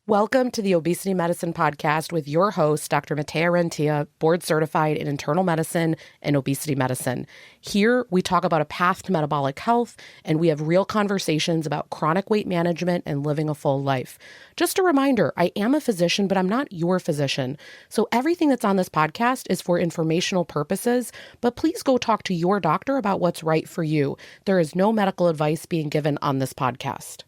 Welcome to the Obesity Medicine podcast with your host, Dr. Rentea, board certified in internal medicine and obesity medicine. Here, we talk about a path to metabolic health, and we have real conversations about chronic weight management and living a full life. Just a reminder, I am a physician, but I'm not your physician. So everything that's on this podcast is for informational purposes, but please go talk to your doctor about what's right for you. There is no medical advice being given on this podcast.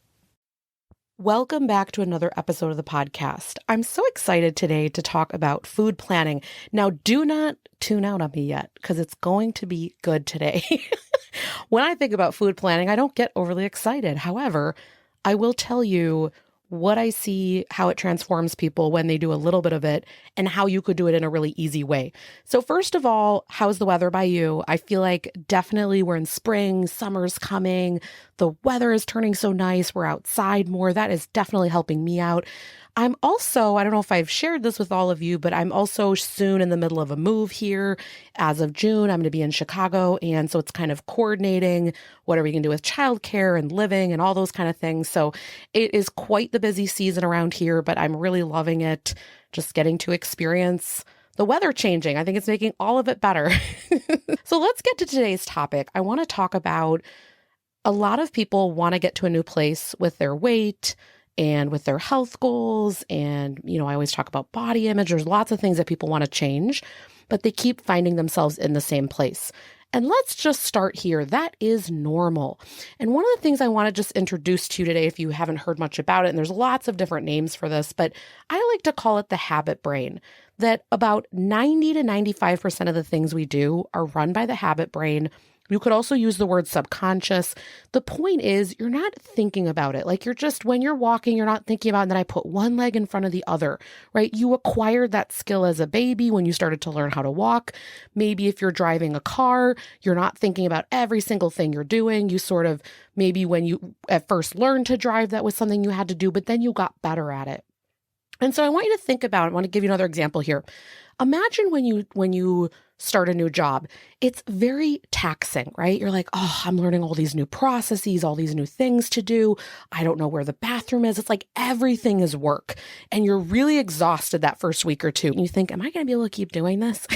Welcome back to another episode of the podcast. I'm so excited today to talk about food planning. Now, do not tune out on me yet because it's going to be good today. When I think about food planning, I don't get overly excited. However, I will tell you what I see, how it transforms people when they do a little bit of it, and how you could do it in a really easy way. So first of all, how's the weather by you? I feel like definitely we're in spring, summer's coming, the weather is turning so nice, we're outside more. That is definitely helping me out. I'm also, I don't know if I've shared this with all of you, but I'm also soon in the middle of a move here. As of June, I'm going to be in Chicago. And so it's kind of coordinating what are we going to do with childcare and living and all those kind of things. So it is quite the busy season around here, but I'm really loving it. Just getting to experience the weather changing. I think it's making all of it better. So let's get to today's topic. I want to talk about a lot of people want to get to a new place with their weight and with their health goals. And, I always talk about body image. There's lots of things that people want to change, but they keep finding themselves in the same place. And let's just start here. That is normal. And one of the things I want to just introduce to you today, if you haven't heard much about it, and there's lots of different names for this, but I like to call it the habit brain, that about 90 to 95% of the things we do are run by the habit brain. You could also use the word subconscious. The point is you're not thinking about it. Like when you're walking, you're not thinking about, and then I put one leg in front of the other, right? You acquired that skill as a baby when you started to learn how to walk. Maybe if you're driving a car, you're not thinking about every single thing you're doing. You maybe when you at first learned to drive, that was something you had to do, but then you got better at it. And so I want you to think about, I want to give you another example here. Imagine when you start a new job, it's very taxing, right? You're like, oh, I'm learning all these new processes, all these new things to do. I don't know where the bathroom is. It's like everything is work. And you're really exhausted that first week or two. And you think, am I going to be able to keep doing this?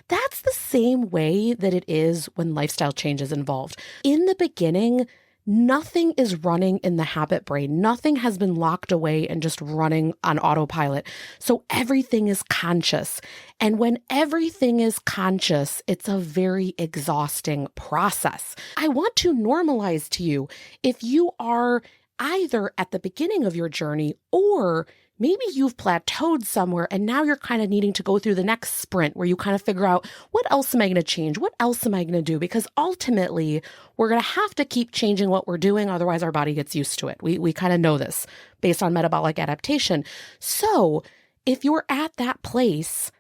That's the same way that it is when lifestyle change is involved. In the beginning, nothing is running in the habit brain. Nothing has been locked away and just running on autopilot. So everything is conscious. And when everything is conscious, it's a very exhausting process. I want to normalize to you, if you are either at the beginning of your journey or maybe you've plateaued somewhere and now you're kind of needing to go through the next sprint where you kind of figure out, what else am I going to change? What else am I going to do? Because ultimately, we're going to have to keep changing what we're doing. Otherwise, our body gets used to it. We kind of know this based on metabolic adaptation. So if you're at that place,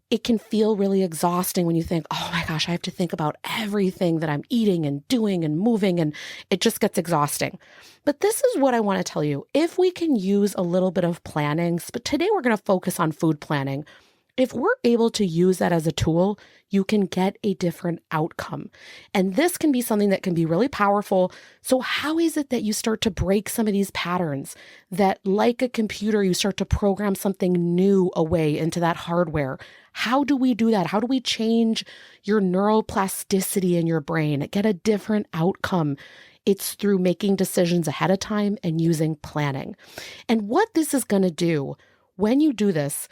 it can feel really exhausting when you think, oh my gosh, I have to think about everything that I'm eating and doing and moving, and it just gets exhausting. But this is what I want to tell you. If we can use a little bit of planning, but today we're going to focus on food planning. If we're able to use that as a tool, you can get a different outcome. And this can be something that can be really powerful. So how is it that you start to break some of these patterns that, like a computer, you start to program something new away into that hardware? How do we do that? How do we change your neuroplasticity in your brain, get a different outcome? It's through making decisions ahead of time and using planning. And what this is going to do, when you do this,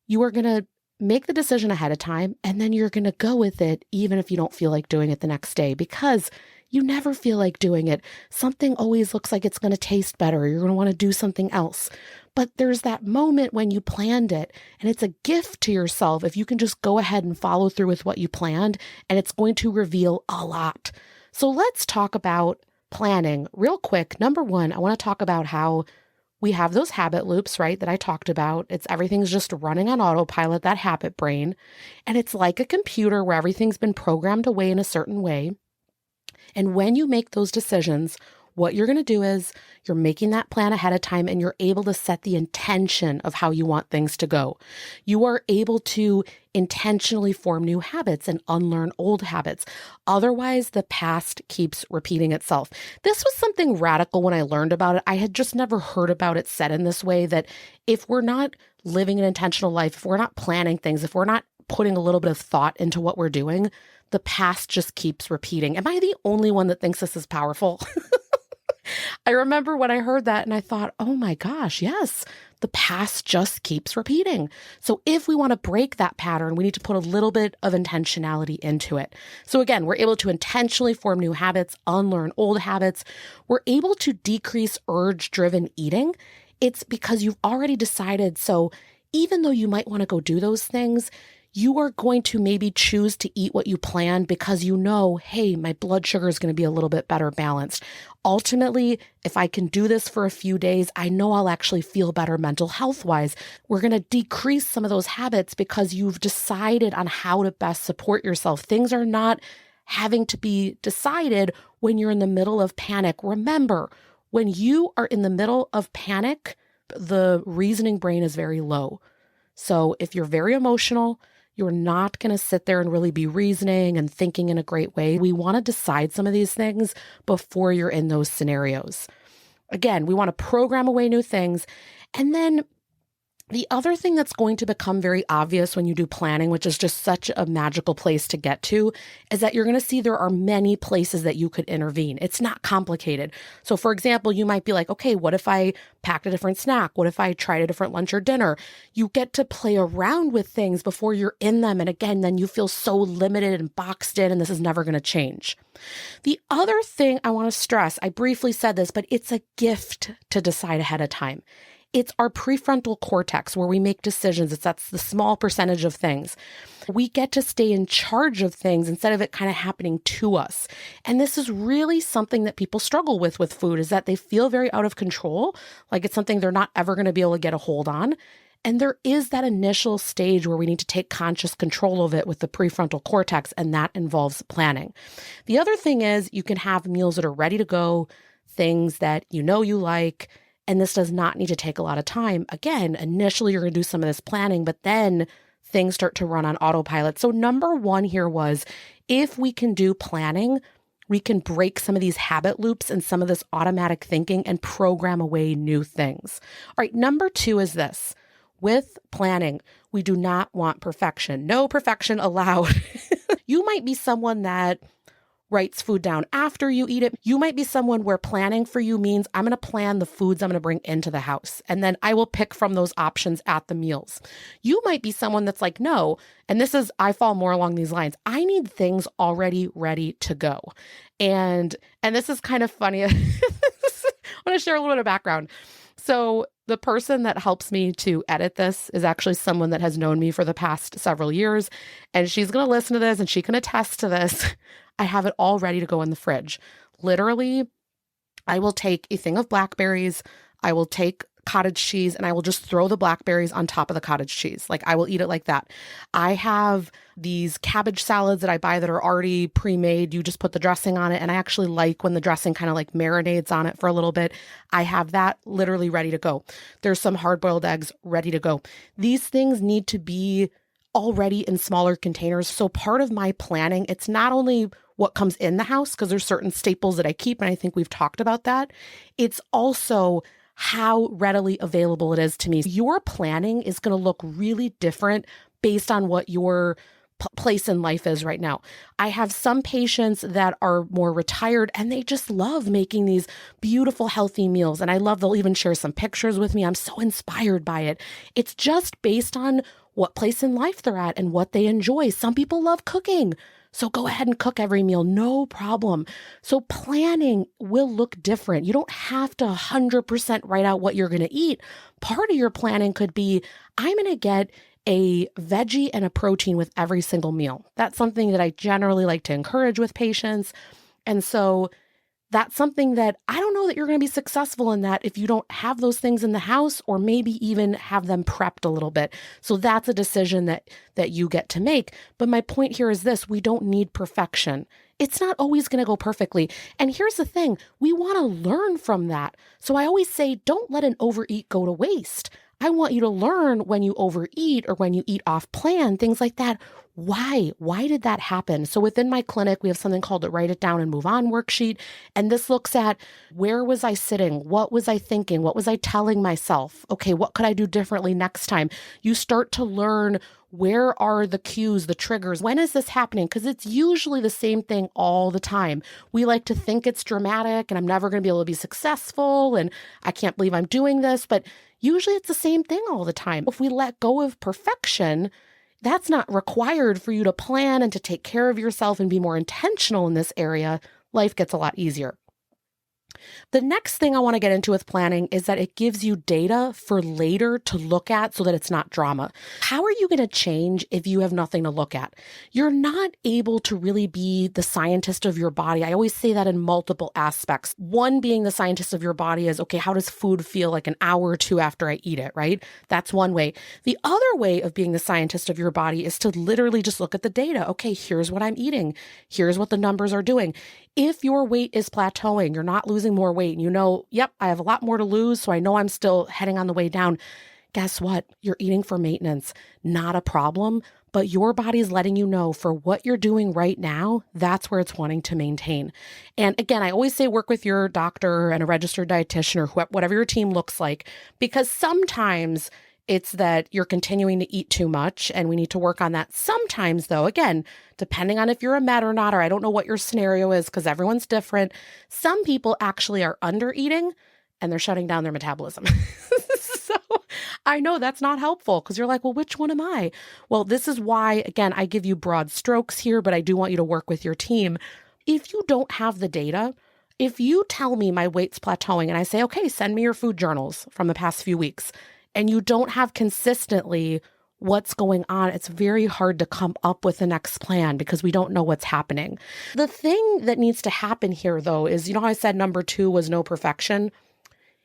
you are going to make the decision ahead of time, and then you're going to go with it even if you don't feel like doing it the next day, because you never feel like doing it. Something always looks like it's going to taste better. You're going to want to do something else. But there's that moment when you planned it, and it's a gift to yourself if you can just go ahead and follow through with what you planned, and it's going to reveal a lot. So let's talk about planning real quick. Number one, I want to talk about how we have those habit loops, right, that I talked about. Everything's just running on autopilot, that habit brain. And it's like a computer where everything's been programmed away in a certain way. And when you make those decisions, What you're going to do is you're making that plan ahead of time and you're able to set the intention of how you want things to go. You are able to intentionally form new habits and unlearn old habits. Otherwise, the past keeps repeating itself. This was something radical when I learned about it. I had just never heard about it said in this way, that if we're not living an intentional life, if we're not planning things, if we're not putting a little bit of thought into what we're doing, the past just keeps repeating. Am I the only one that thinks this is powerful? I remember when I heard that and I thought, oh my gosh, yes, the past just keeps repeating. So if we want to break that pattern, we need to put a little bit of intentionality into it. So again, we're able to intentionally form new habits, unlearn old habits. We're able to decrease urge-driven eating. It's because you've already decided. So even though you might want to go do those things, you are going to maybe choose to eat what you planned because you know, hey, my blood sugar is going to be a little bit better balanced. Ultimately, if I can do this for a few days, I know I'll actually feel better mental health wise. We're going to decrease some of those habits because you've decided on how to best support yourself. Things are not having to be decided when you're in the middle of panic. Remember, when you are in the middle of panic, the reasoning brain is very low. So if you're very emotional, you're not going to sit there and really be reasoning and thinking in a great way. We want to decide some of these things before you're in those scenarios. Again, we want to program away new things. And then the other thing that's going to become very obvious when you do planning, which is just such a magical place to get to, is that you're going to see there are many places that you could intervene. It's not complicated. So for example, you might be like, okay, what if I packed a different snack? What if I tried a different lunch or dinner? You get to play around with things before you're in them. And again, then you feel so limited and boxed in, and this is never going to change. The other thing I want to stress, I briefly said this, but it's a gift to decide ahead of time. It's our prefrontal cortex where we make decisions. That's the small percentage of things. We get to stay in charge of things instead of it kind of happening to us. And this is really something that people struggle with food, is that they feel very out of control, like it's something they're not ever going to be able to get a hold on. And there is that initial stage where we need to take conscious control of it with the prefrontal cortex, and that involves planning. The other thing is you can have meals that are ready to go, things that you know you like, and this does not need to take a lot of time. Again, initially you're going to do some of this planning, but then things start to run on autopilot. So number one here was, if we can do planning, we can break some of these habit loops and some of this automatic thinking and program away new things. All right, number two is this. With planning, we do not want perfection. No perfection allowed. You might be someone that writes food down after you eat it. You might be someone where planning for you means I'm going to plan the foods I'm going to bring into the house, and then I will pick from those options at the meals. You might be someone that's like, no, and I fall more along these lines. I need things already ready to go. And this is kind of funny. I want to share a little bit of background. So the person that helps me to edit this is actually someone that has known me for the past several years, and she's going to listen to this and she can attest to this. I have it all ready to go in the fridge. Literally, I will take a thing of blackberries, I will take cottage cheese, and I will just throw the blackberries on top of the cottage cheese. Like, I will eat it like that. I have these cabbage salads that I buy that are already pre-made. You just put the dressing on it. And I actually like when the dressing kind of like marinades on it for a little bit. I have that literally ready to go. There's some hard-boiled eggs ready to go. These things need to be already in smaller containers. So part of my planning, it's not only what comes in the house, because there's certain staples that I keep, and I think we've talked about that. It's also how readily available it is to me. Your planning is going to look really different based on what your place in life is right now. I have some patients that are more retired and they just love making these beautiful, healthy meals. And I love, they'll even share some pictures with me. I'm so inspired by it. It's just based on what place in life they're at and what they enjoy. Some people love cooking, so go ahead and cook every meal, no problem. So planning will look different. You don't have to 100% write out what you're going to eat. Part of your planning could be, I'm going to get a veggie and a protein with every single meal. That's something that I generally like to encourage with patients. And so that's something that I don't know that you're going to be successful in that if you don't have those things in the house, or maybe even have them prepped a little bit. So that's a decision that you get to make. But my point here is this: we don't need perfection. It's not always going to go perfectly. And here's the thing, we want to learn from that. So I always say, don't let an overeat go to waste. I want you to learn when you overeat or when you eat off plan, things like that. Why? Why did that happen? So within my clinic, we have something called the Write It Down and Move On worksheet. And this looks at, where was I sitting? What was I thinking? What was I telling myself? Okay, what could I do differently next time? You start to learn, where are the cues, the triggers? When is this happening? Because it's usually the same thing all the time. We like to think it's dramatic and I'm never going to be able to be successful and I can't believe I'm doing this. But usually it's the same thing all the time. If we let go of perfection, that's not required for you to plan and to take care of yourself and be more intentional in this area. Life gets a lot easier. The next thing I want to get into with planning is that it gives you data for later to look at so that it's not drama. How are you going to change if you have nothing to look at? You're not able to really be the scientist of your body. I always say that in multiple aspects. One being the scientist of your body is, okay, how does food feel like an hour or two after I eat it, right? That's one way. The other way of being the scientist of your body is to literally just look at the data. Okay, here's what I'm eating. Here's what the numbers are doing. If your weight is plateauing, you're not losing more weight, and you know, yep, I have a lot more to lose, so I know I'm still heading on the way down. Guess what? You're eating for maintenance, not a problem, but your body's letting you know for what you're doing right now, that's where it's wanting to maintain. And again, I always say work with your doctor and a registered dietitian or whatever your team looks like, because sometimes it's that you're continuing to eat too much and we need to work on that. Sometimes though, again, depending on if you're a med or not, or I don't know what your scenario is because everyone's different. Some people actually are under eating and they're shutting down their metabolism. So I know that's not helpful because you're like, well, which one am I? Well, this is why, again, I give you broad strokes here, but I do want you to work with your team. If you don't have the data, if you tell me my weight's plateauing and I say, okay, send me your food journals from the past few weeks, and you don't have consistently what's going on, it's very hard to come up with the next plan because we don't know what's happening. The thing that needs to happen here, though, is, you know how I said number 2 was no perfection?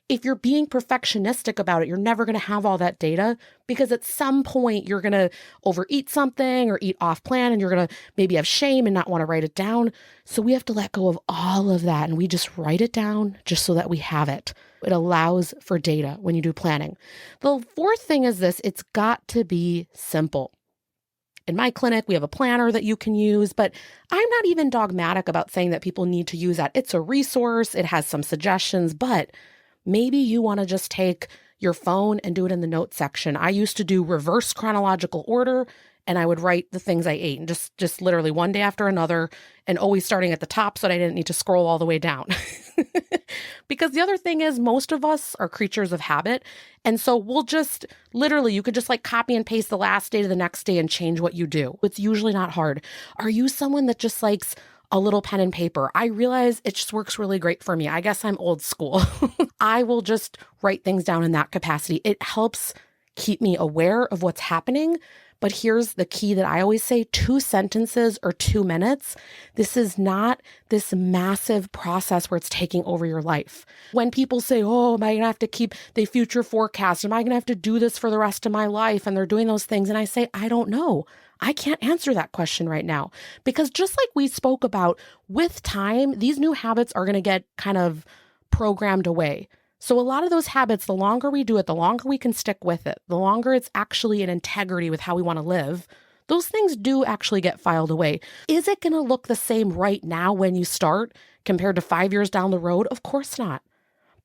If you're being perfectionistic about it, you're never going to have all that data because at some point you're going to overeat something or eat off plan and you're going to maybe have shame and not want to write it down. So we have to let go of all of that and we just write it down just so that we have it. It allows for data when you do planning. The fourth thing is this, it's got to be simple. In my clinic, we have a planner that you can use, but I'm not even dogmatic about saying that people need to use that. It's a resource. It has some suggestions, but maybe you want to just take your phone and do it in the notes section. I used to do reverse chronological order and I would write the things I ate and just literally one day after another and always starting at the top so that I didn't need to scroll all the way down. Because the other thing is most of us are creatures of habit. And so we'll just literally, you could just like copy and paste the last day to the next day and change what you do. It's usually not hard. Are you someone that just likes a little pen and paper? I realize it just works really great for me. I guess I'm old school. I will just write things down in that capacity. It helps keep me aware of what's happening. But here's the key that I always say, 2 sentences or 2 minutes. This is not this massive process where it's taking over your life. When people say, oh, am I going to have to keep the future forecast? Am I going to have to do this for the rest of my life? And they're doing those things. And I say, I don't know. I can't answer that question right now. Because just like we spoke about, with time, these new habits are going to get kind of programmed away. So a lot of those habits, the longer we do it, the longer we can stick with it, the longer it's actually in integrity with how we want to live, those things do actually get filed away. Is it going to look the same right now when you start compared to 5 years down the road? Of course not.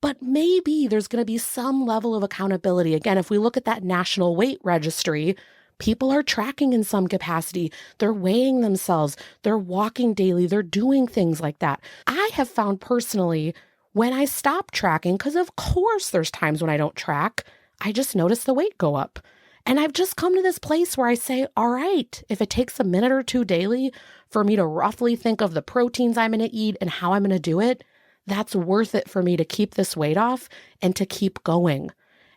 But maybe there's going to be some level of accountability. Again, if we look at that national weight registry, people are tracking in some capacity. They're weighing themselves. They're walking daily. They're doing things like that. I have found personally, when I stop tracking, because of course there's times when I don't track, I just notice the weight go up. And I've just come to this place where I say, all right, if it takes a minute or 2 daily for me to roughly think of the proteins I'm going to eat and how I'm going to do it, that's worth it for me to keep this weight off and to keep going.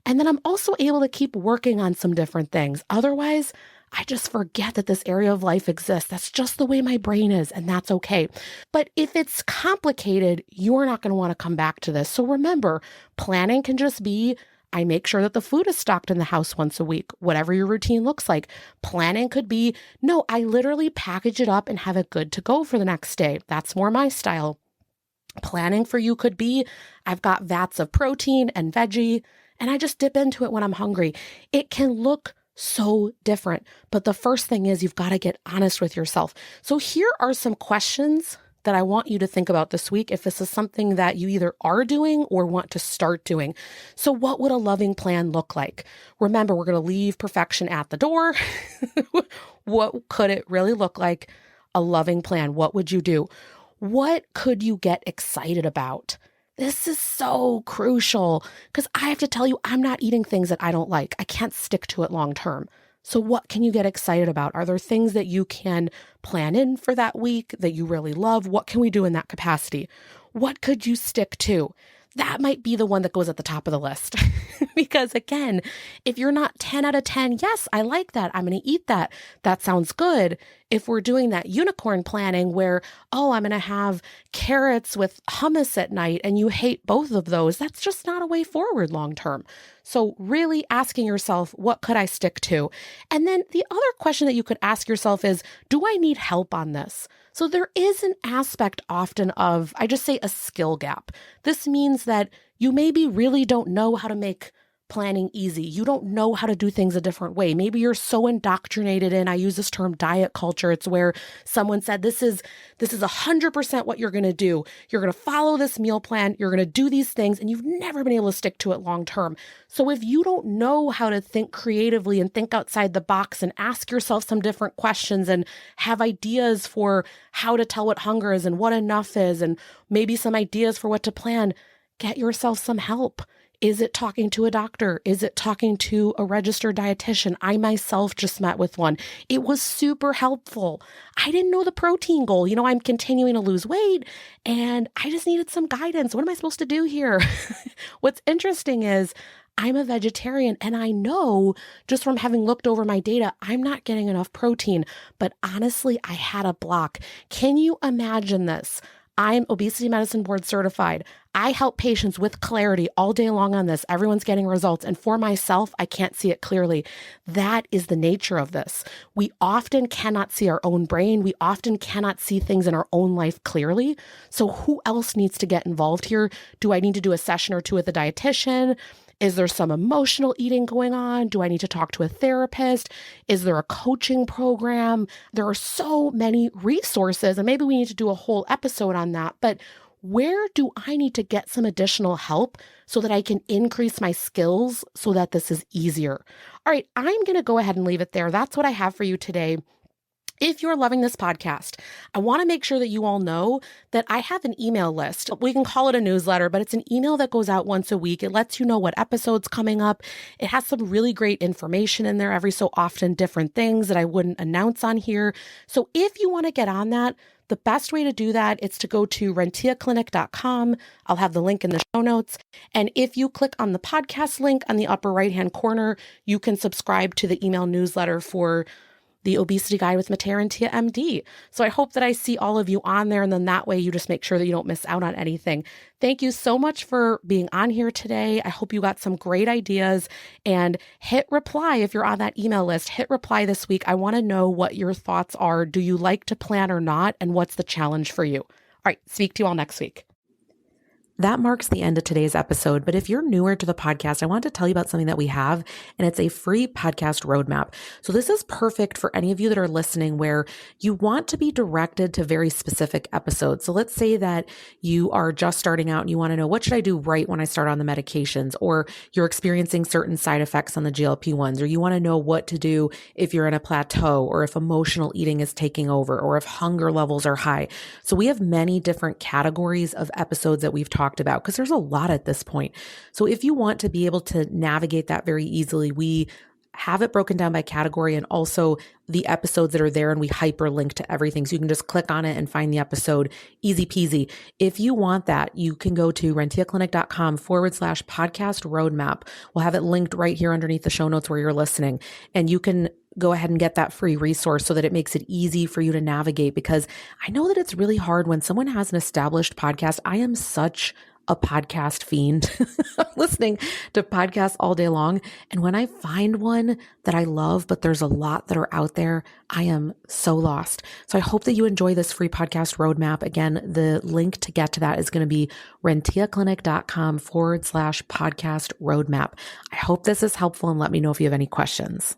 And then I'm also able to keep working on some different things. Otherwise, I just forget that this area of life exists. That's just the way my brain is, and that's okay. But if it's complicated, you're not going to want to come back to this. So remember, planning can just be I make sure that the food is stocked in the house once a week, whatever your routine looks like. Planning could be, no, I literally package it up and have it good to go for the next day. That's more my style. Planning for you could be, I've got vats of protein and veggie, and I just dip into it when I'm hungry. It can look so different, but the first thing is you've got to get honest with yourself. So here are some questions that I want you to think about this week if this is something that you either are doing or want to start doing. So what would a loving plan look like? Remember, we're going to leave perfection at the door. What could it really look like? A loving plan. What would you do? What could you get excited about? This is so crucial because I have to tell you, I'm not eating things that I don't like. I can't stick to it long term. So what can you get excited about? Are there things that you can plan in for that week that you really love? What can we do in that capacity? What could you stick to? That might be the one that goes at the top of the list. Because again, if you're not 10 out of 10, yes, I like that. I'm going to eat that. That sounds good. If we're doing that unicorn planning where, oh, I'm going to have carrots with hummus at night and you hate both of those, that's just not a way forward long term. So really asking yourself, what could I stick to? And then the other question that you could ask yourself is, do I need help on this? So there is an aspect often of, I just say a skill gap. This means that you maybe really don't know how to make planning easy. You don't know how to do things a different way. Maybe you're so indoctrinated in, I use this term diet culture. It's where someone said, this is 100% what you're going to do. You're going to follow this meal plan. You're going to do these things, and you've never been able to stick to it long term. So if you don't know how to think creatively and think outside the box and ask yourself some different questions and have ideas for how to tell what hunger is and what enough is, and maybe some ideas for what to plan, get yourself some help. Is it talking to a doctor? Is it talking to a registered dietitian? I myself just met with one. It was super helpful. I didn't know the protein goal. I'm continuing to lose weight and I just needed some guidance. What am I supposed to do here? What's interesting is I'm a vegetarian and I know just from having looked over my data, I'm not getting enough protein. But honestly, I had a block. Can you imagine this? I'm Obesity Medicine board certified. I help patients with clarity all day long on this. Everyone's getting results. And for myself, I can't see it clearly. That is the nature of this. We often cannot see our own brain. We often cannot see things in our own life clearly. So who else needs to get involved here? Do I need to do a session or two with a dietitian? Is there some emotional eating going on? Do I need to talk to a therapist? Is there a coaching program? There are so many resources, and maybe we need to do a whole episode on that. But where do I need to get some additional help so that I can increase my skills so that this is easier? All right, I'm going to go ahead and leave it there. That's what I have for you today. If you're loving this podcast, I want to make sure that you all know that I have an email list. We can call it a newsletter, but it's an email that goes out once a week. It lets you know what episode's coming up. It has some really great information in there every so often, different things that I wouldn't announce on here. So if you want to get on that, the best way to do that is to go to renteaclinic.com. I'll have the link in the show notes. And if you click on the podcast link on the upper right-hand corner, you can subscribe to the email newsletter for the Obesity Guide with Rentea MD. So I hope that I see all of you on there, and then that way you just make sure that you don't miss out on anything. Thank you so much for being on here today. I hope you got some great ideas, and hit reply if you're on that email list. Hit reply this week. I want to know what your thoughts are. Do you like to plan or not? And what's the challenge for you? All right, speak to you all next week. That marks the end of today's episode, but if you're newer to the podcast, I want to tell you about something that we have, and it's a free podcast roadmap. So this is perfect for any of you that are listening where you want to be directed to very specific episodes. So let's say that you are just starting out and you want to know, what should I do right when I start on the medications? Or you're experiencing certain side effects on the GLP-1s, or you want to know what to do if you're in a plateau, or if emotional eating is taking over, or if hunger levels are high. So we have many different categories of episodes that we've talked about, because there's a lot at this point. So if you want to be able to navigate that very easily, we have it broken down by category, and also the episodes that are there, and we hyperlink to everything. So you can just click on it and find the episode, easy peasy. If you want that, you can go to renteaclinic.com/podcast roadmap. We'll have it linked right here underneath the show notes where you're listening, and you can go ahead and get that free resource so that it makes it easy for you to navigate, because I know that it's really hard when someone has an established podcast. I am such a podcast fiend. I'm listening to podcasts all day long. And when I find one that I love, but there's a lot that are out there, I am so lost. So I hope that you enjoy this free podcast roadmap. Again, the link to get to that is going to be renteaclinic.com/podcast roadmap. I hope this is helpful and let me know if you have any questions.